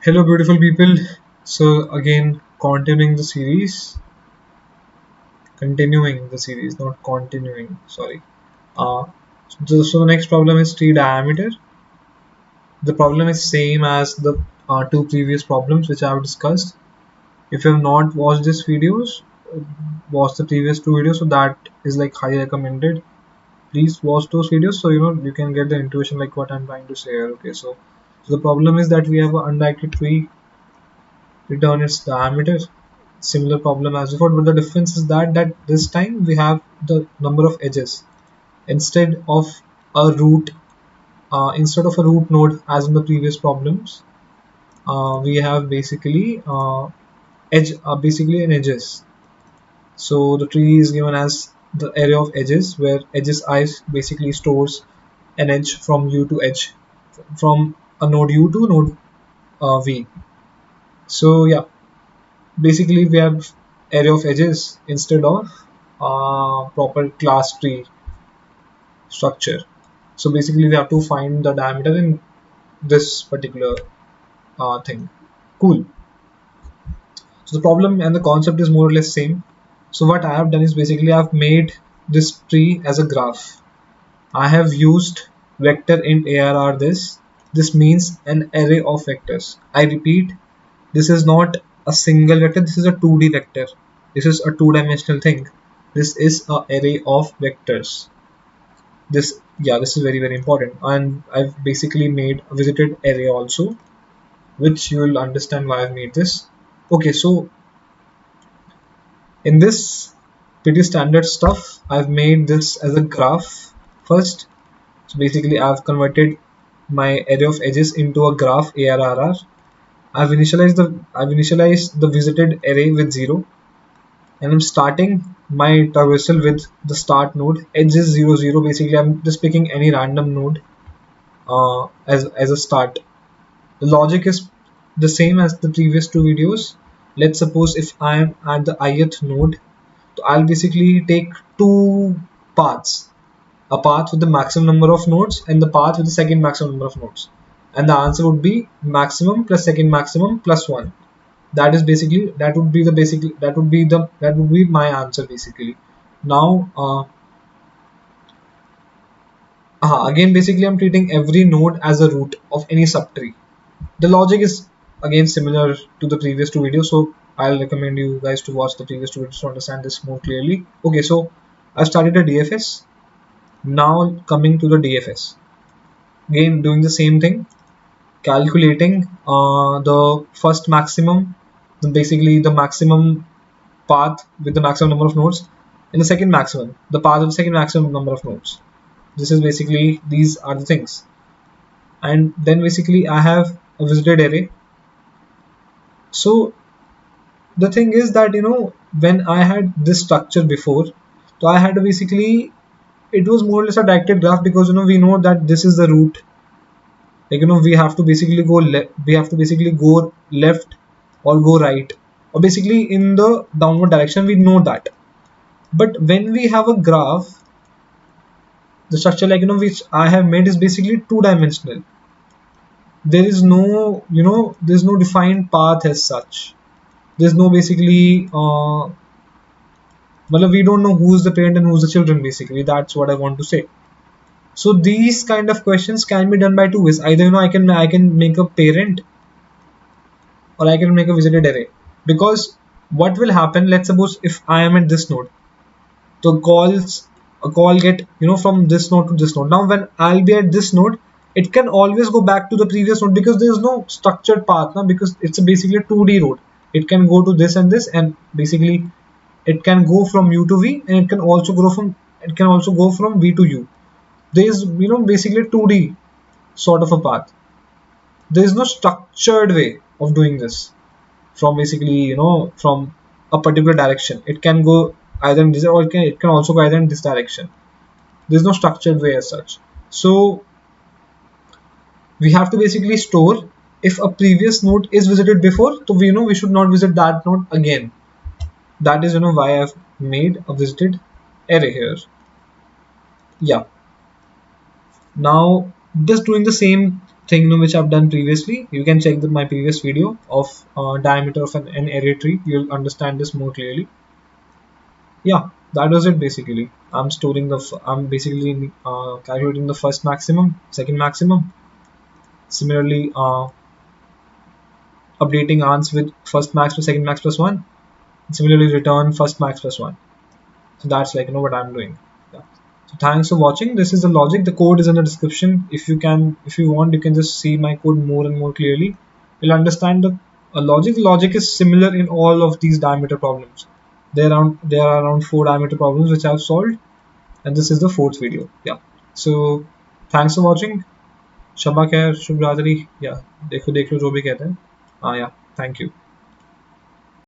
Hello, beautiful people. So, again, continuing the series, not continuing. Sorry. So the next problem is tree diameter. The problem is same as the two previous problems which I have discussed. If you have not watched these videos, watch the previous two videos. So that is like highly recommended. Please watch those videos so you can get the intuition like what I'm trying to say here. Okay, so the problem is that we have an undirected tree. Return its diameter. Similar problem as before, but the difference is that this time we have the number of edges instead of a root node as in the previous problems. We have basically an edges. So the tree is given as the array of edges, where edges I basically stores an edge from u to edge, from a node u to node v. So yeah, basically we have array of edges instead of proper class tree structure. So basically we have to find the diameter in this particular thing. Cool. So the problem and the concept is more or less same. So what I have done is basically I've made this tree as a graph. I have used vector int arr. This means an array of vectors. I repeat, this is not a single vector, this is a 2D vector. This is a two-dimensional thing. This is a array of vectors. This is very important, and I've basically made a visited array also, which you will understand why I've made this. Okay, so in this pretty standard stuff, I've made this as a graph first. So basically I've converted my array of edges into a graph arr. I've initialized the visited array with 0, and I'm starting my traversal with the start node. Edge is 0 0. Basically I'm just picking any random node as a start. The logic is the same as the previous two videos. Let's suppose if I am at the ith node, so I'll basically take two paths, a path with the maximum number of nodes and the path with the second maximum number of nodes, and the answer would be maximum plus second maximum plus 1. That would be my answer basically. Now again, basically I'm treating every node as a root of any subtree. The logic is again similar to the previous two videos, so I'll recommend you guys to watch the previous two videos to understand this more clearly. Okay, so I started a DFS. Now coming to the DFS, again doing the same thing, calculating the first maximum, basically the maximum path with the maximum number of nodes, and the second maximum, the path of the second maximum number of nodes. This is basically, these are the things. And then basically I have a visited array. So the thing is that when I had this structure before, so I had to basically, it was more or less a directed graph, because we know that this is the root. Like we have to basically go left or go right, or basically in the downward direction, we know that. But when we have a graph, the structure like which I have made is basically two-dimensional. There is there's no defined path as such. There's no basically well, we don't know who's the parent and who's the children, basically. That's what I want to say. So these kind of questions can be done by two ways. Either I can make a parent, or I can make a visited array. Because what will happen, let's suppose if I am at this node, the call get from this node to this node. Now when I'll be at this node, it can always go back to the previous node, because there is no structured path now, because it's basically a 2D road. It can go to this and this, and basically it can go from u to v, and it can also go from v to u. There is basically 2D sort of a path. There is no structured way of doing this from basically from a particular direction. It can go either in this, or it can also go either in this direction. There's no structured way as such. So we have to basically store, if a previous node is visited before, so we should not visit that node again. That is why I've made a visited array here. Yeah. Now just doing the same thing which I've done previously. You can check my previous video of diameter of an array tree. You'll understand this more clearly. Yeah, that was it basically. I'm basically calculating the first maximum, second maximum. Similarly, updating ans with first max plus second max plus one. And similarly, return first max plus one. So that's like what I'm doing. Yeah. So thanks for watching. This is the logic. The code is in the description. If you want, you can just see my code more and more clearly. You'll understand the logic. The logic is similar in all of these diameter problems. There are around 4 diameter problems which I've solved, and this is the fourth video. Yeah. So thanks for watching. Shaba खैर शुभ रात्रि या देखो देख लो जो भी कहते हैं हाँ या थैंक यू